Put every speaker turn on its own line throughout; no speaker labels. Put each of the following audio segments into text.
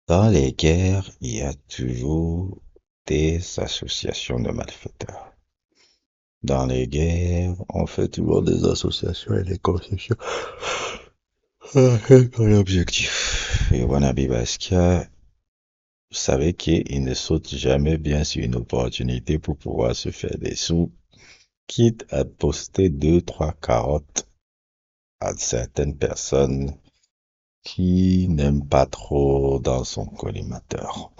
Dans les guerres, il y a toujours des associations de malfaiteurs. Dans les guerres, on fait toujours des associations et des concessions. Quel objectif? Et Wanabe Basquiat, vous savez qu'il ne saute jamais bien sur une opportunité pour pouvoir se faire des sous, quitte à poster deux, trois carottes à certaines personnes qui n'aiment pas trop dans son collimateur.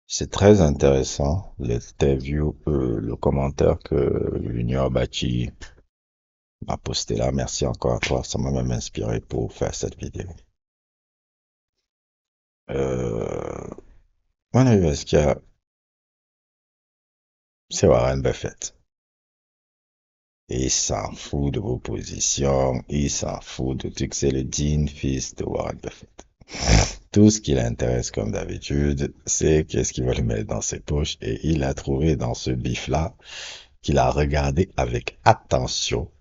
C'est très intéressant, l'interview, le commentaire que Junior Bachchi m'a posté là. Merci encore à toi, ça m'a même inspiré pour faire cette vidéo. Euh, Mon avis, parce qu'il y a, c'est Warren Buffett. Et il s'en fout de vos positions, il s'en fout de tout, c'est le digne fils de Warren Buffett. Tout ce qui l'intéresse, comme d'habitude, c'est qu'est-ce qu'il va lui mettre dans ses poches. Et il a trouvé dans ce bif-là qu'il a regardé avec attention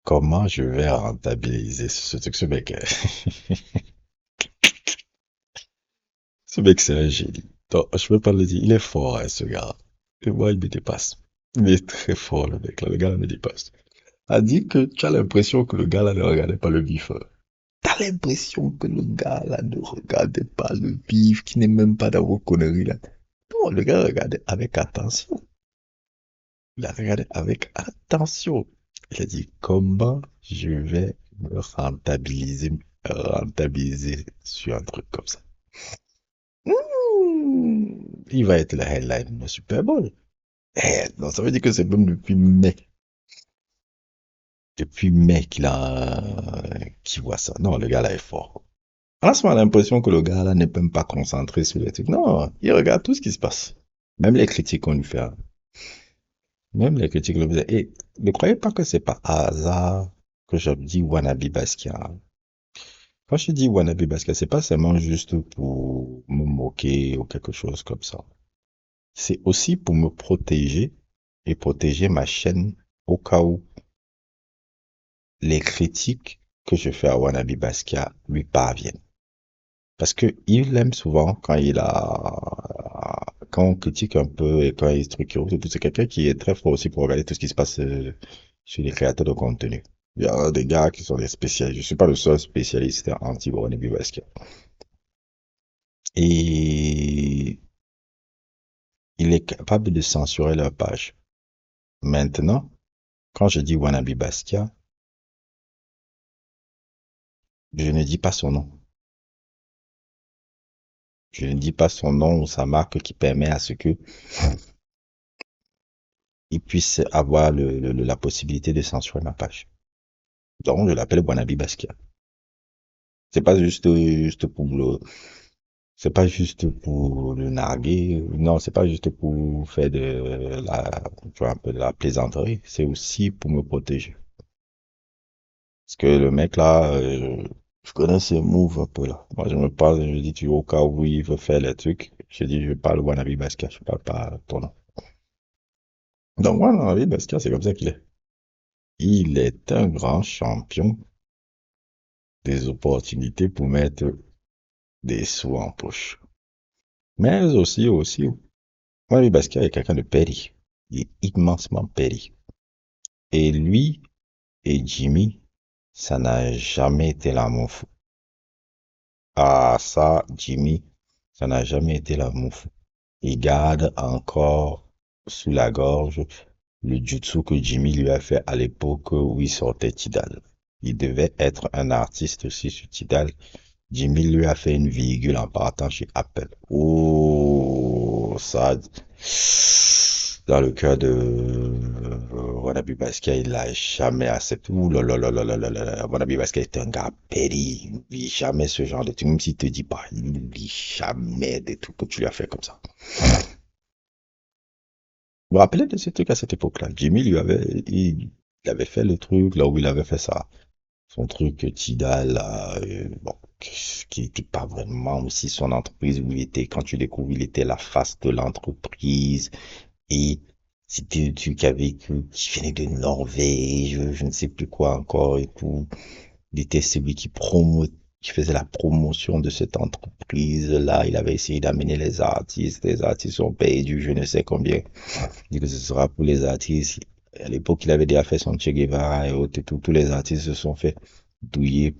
comment je vais rentabiliser ce truc. Ce mec, ce mec, c'est un génie. Donc, je peux pas le dire. Il est fort, hein, ce gars. Et moi, il me dépasse. Il est très fort, le mec, là. Le gars, là, me dépasse. A dit que tu as l'impression que le gars, là, ne regardait pas le bif. Hein. T'as l'impression que le gars, là, ne regardait pas le bif, qui n'est même pas dans vos conneries, là. Non, le gars regardait avec attention. Il a regardé avec attention. Il a dit, comment je vais me rentabiliser sur un truc comme ça. Il va être la headline du Super Bowl. Non, ça veut dire que c'est même depuis mai. Depuis mai qu'il voit ça. Non, le gars là est fort. En ce moment, l'impression que le gars là n'est même pas concentré sur les trucs. Non, il regarde tout ce qui se passe. Même les critiques qu'on lui fait. Hein. Même les critiques qu'on lui fait. Et ne croyez pas que c'est pas hasard que je dis Wannabe Basquiat. Quand je dis Wannabe Basquiat, c'est pas seulement juste pour me moquer ou quelque chose comme ça. C'est aussi pour me protéger et protéger ma chaîne au cas où les critiques que je fais à Wannabe Basquiat lui parviennent. Parce que il aime souvent quand on critique un peu et quand il structure, c'est quelqu'un qui est très fort aussi pour regarder tout ce qui se passe chez les créateurs de contenu. Il y a des gars qui sont des spécialistes. Je suis pas le seul spécialiste anti-Wannabe Basquiat. Et il est capable de censurer leur page. Maintenant, quand je dis Wannabe Basquiat, je ne dis pas son nom. Je ne dis pas son nom ou sa marque qui permet à ce que il puisse avoir la possibilité de censurer ma page. Donc, je l'appelle Wannabe Basquiat. C'est pas juste pour c'est pas juste pour le narguer. Non, c'est pas juste pour faire tu vois, un peu de la plaisanterie. C'est aussi pour me protéger. Parce que le mec là, je connais ses moves un peu là. Moi, je me parle, je dis, tu au cas où il veut faire les trucs, je dis, je parle Wannabe Basquiat, je parle pas ton nom. Donc, Wannabe Basquiat, c'est comme ça qu'il est. Il est un grand champion des opportunités pour mettre des sous en poche. Mais aussi, Wannabe Basquiat est quelqu'un de péri. Il est immensement péri. Et lui et Jimmy, ça n'a jamais été l'amour fou. Ah, ça, Jimmy, ça n'a jamais été l'amour fou. Il garde encore sous la gorge le jutsu que Jimmy lui a fait à l'époque où il sortait Tidal. Il devait être un artiste aussi sur Tidal. Jimmy lui a fait une virgule en partant chez Apple. Oh, ça, dans le cœur de Wannabe Basquiat, il l'a jamais accepté. Ouh là là là là là là là là. Wannabe Basquiat est un gars péri. Il n'oublie jamais ce genre de truc. Même s'il te dit pas, il n'oublie jamais des trucs que tu lui as fait comme ça. Vous vous rappelez de ce truc à cette époque-là? Jimmy il avait fait le truc là où il avait fait ça. Son truc Tidal, là, bon, qui n'était pas vraiment aussi son entreprise où il était, quand tu découvres, il était la face de l'entreprise et c'était un truc avec, qui venait de Norvège, je ne sais plus quoi encore et tout. Il était celui qui faisait la promotion de cette entreprise-là. Il avait essayé d'amener les artistes. Les artistes ont payé je ne sais combien. Il dit que ce sera pour les artistes. À l'époque, il avait déjà fait son Che Guevara et autres et tout. Tous les artistes se sont fait douiller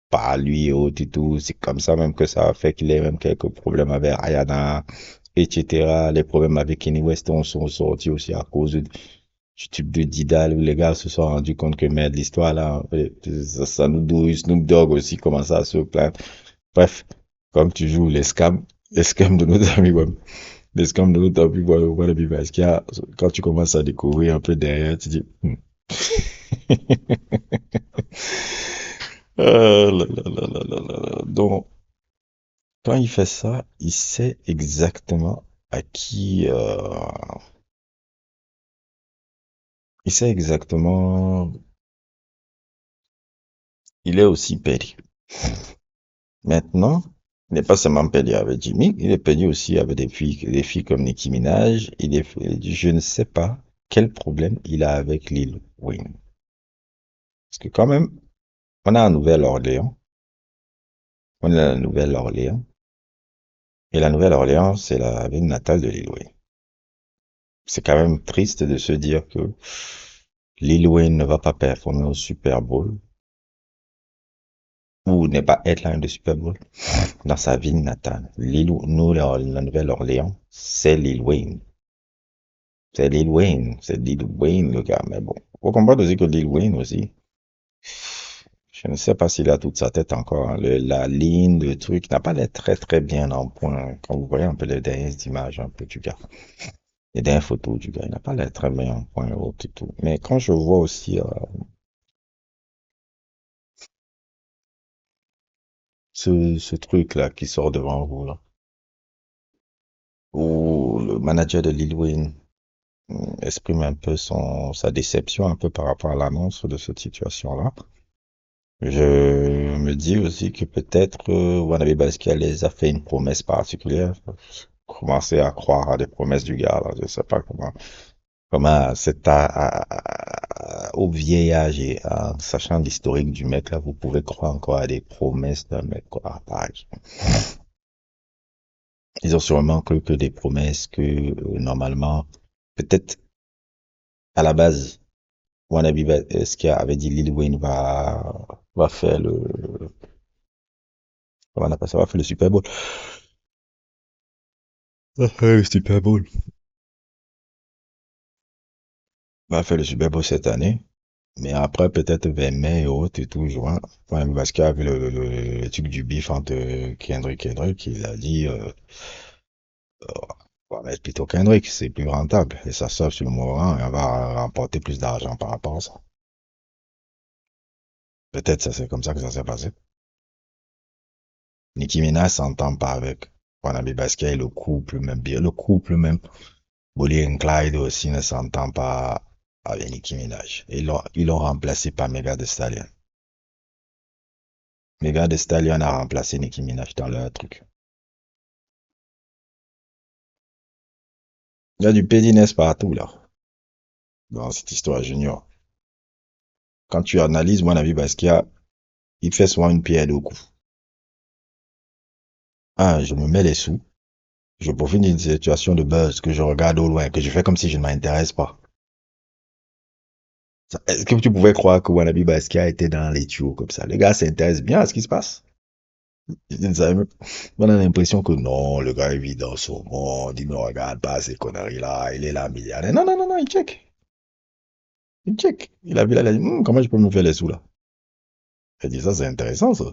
par lui et autres et tout. C'est comme ça même que ça a fait qu'il ait même quelques problèmes avec Rihanna, etc. Les problèmes avec Kanye West sont sortis aussi à cause du type de Didal où les gars se sont rendus compte que merde, l'histoire là, en fait, ça nous douille. Snoop Dogg aussi commençait à se plaindre. Bref, comme tu joues les scams de nos amis, ouais. Les scams de notre ami, voilà, parce qu'il y a, quand tu commences à découvrir un peu derrière, tu dis, là, là, là, là, là, là, là. Donc, quand il fait ça, il sait exactement à qui, il sait exactement, il est aussi péri. Maintenant, il n'est pas seulement péri avec Jimmy, il est péri aussi avec des filles comme Nicki Minaj. Je ne sais pas quel problème il a avec Lil Wayne. Parce que quand même, on a un Nouvelle-Orléans, on a la Nouvelle-Orléans, et la Nouvelle-Orléans, c'est la ville natale de Lil Wayne. C'est quand même triste de se dire que Lil Wayne ne va pas performer au Super Bowl, ou n'est pas headline de Super Bowl, dans sa ville natale. Nous, la Nouvelle-Orléans, c'est Lil Wayne. C'est Lil Wayne, le gars. Mais bon, faut comprendre aussi que Lil Wayne aussi, je ne sais pas s'il a toute sa tête encore, hein. La ligne, le truc n'a pas l'air très très bien en point. Quand vous voyez un peu les dernières images un peu du gars, les dernières photos du gars, il n'a pas l'air très bien en point haut et tout. Mais quand je vois aussi ce truc-là qui sort devant vous, là, où le manager de Lil Wayne exprime un peu sa déception un peu par rapport à l'annonce de cette situation-là. Je me dis aussi que peut-être Wannabe Basquiat les a fait une promesse particulière. Commencer à croire à des promesses du gars, là. Je sais pas comment au vieillage et en sachant l'historique du mec, là, vous pouvez croire encore à des promesses d'un mec, quoi. Pareil. Ils ont sûrement cru que des promesses que, normalement, peut-être, à la base, Wannabe Basquiat avait dit Lil Wayne va faire comment on appelle ça, va faire le Super Bowl. Le Super Bowl. Va faire le Super Bowl cette année. Mais après, peut-être vers mai et autres et tout, juin, ouais, parce qu'il y avait le truc du bif entre Kendrick, il a dit, on va mettre plutôt Kendrick, c'est plus rentable. Et ça sauve sur le moment et on va remporter plus d'argent par rapport à ça. Peut-être ça c'est comme ça que ça s'est passé. Nicki Minaj s'entend pas avec Wannabe Basquiat et le couple même bien, le couple même. Bonnie and Clyde aussi ne s'entend pas avec Nicki Minaj. Et ils l'ont remplacé par Megan Thee Stallion. Megan Thee Stallion a remplacé Nicki Minaj dans leur truc. Il y a du pédinès partout, là, dans cette histoire junior. Quand tu analyses mon avis, parce il fait souvent une pierre deux coups. Ah, je me mets les sous, je profite d'une situation de buzz que je regarde au loin, que je fais comme si je ne m'intéresse pas. Est-ce que tu pouvais croire que Wannabe Basquiat était dans les tuyaux comme ça? Les gars s'intéressent bien à ce qui se passe. Je ne savais même- On a l'impression que non, le gars vit dans son monde, il ne regarde pas ces conneries-là, il est là, milliardaire. Non, non, non, non, il check. Il check. Il a vu là, il a dit, comment je peux me faire les sous là? Il a dit, ça c'est intéressant ça.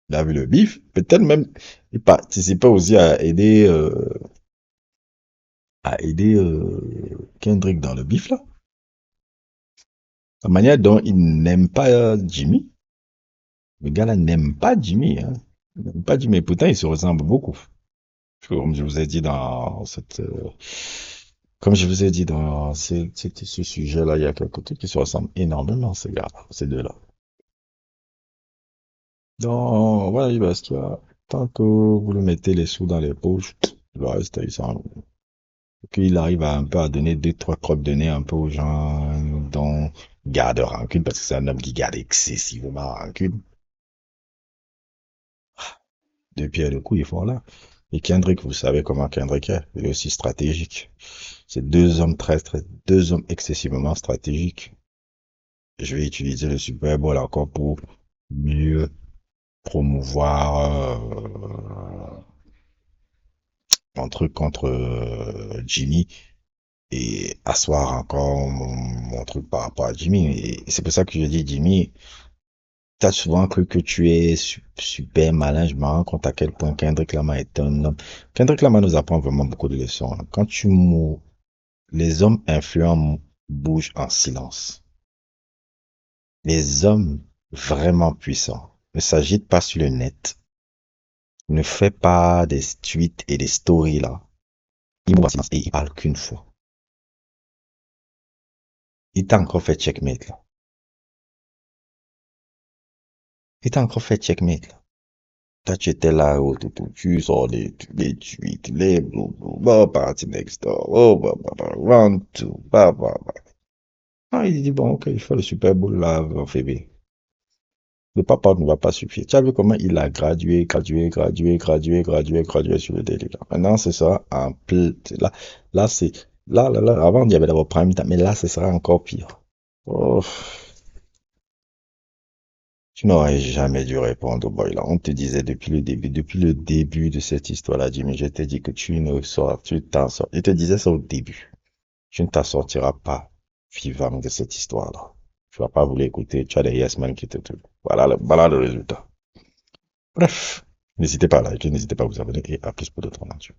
Il a vu le bif, peut-être même il participait aussi à aider Kendrick dans le bif là. La manière dont il n'aime pas Jimmy, le gars là n'aime pas Jimmy, hein. Il n'aime pas Jimmy, pourtant il se ressemble beaucoup. Comme je vous ai dit comme je vous ai dit dans ce sujet-là, il y a quelques trucs qui se ressemblent énormément, ces gars, ces deux-là. Donc, voilà, parce qu'il y a, tant que vous le mettez les sous dans les poches, le reste, il s'en qu'il arrive à un peu à donner deux, trois crottes de nez un peu aux gens, pardon, garde rancune, parce que c'est un homme qui garde excessivement rancune. Depuis le coup, ils font là. Et Kendrick, vous savez comment Kendrick est. Il est aussi stratégique. C'est deux hommes excessivement stratégiques. Je vais utiliser le Super Bowl encore pour mieux promouvoir mon truc contre Jimmy et asseoir encore mon truc par rapport à Jimmy. Et c'est pour ça que je dis, Jimmy, t'as souvent cru que tu es super malin. Je me rends compte à quel point Kendrick Lamar est un homme. Kendrick Lamar nous apprend vraiment beaucoup de leçons, hein. Quand tu mourres, les hommes influents bougent en silence. Les hommes vraiment puissants ne s'agitent pas sur le net, ne fait pas des tweets et des stories là. Ils mourent en silence et ils parlent qu'une fois. Il t'a encore fait checkmate là. Il t'a encore fait checkmate là. Toi, tu étais là, oh, tu sors les tweets, les blablabla, party next door, oh, round two, bah. Ah, il dit, bon, ok, je fais le Super Bowl là, en février. Le papa ne va pas suffire. Tu as vu comment il a gradué sur le délire. Maintenant, c'est ça, en plein, là, avant, il y avait d'abord Prime Time, mais là, ce sera encore pire. Oh, tu n'aurais jamais dû répondre au boy là. On te disait depuis le début de cette histoire-là, Jimmy, je t'ai dit que tu ne sors, tu t'en sors. Je te disais ça au début. Tu ne t'en sortiras pas vivant de cette histoire-là. Tu vas pas vouloir écouter, tu as des yes men qui te tuent. Voilà le résultat. Bref, n'hésitez pas à liker, n'hésitez pas à vous abonner et à plus pour d'autres aventures.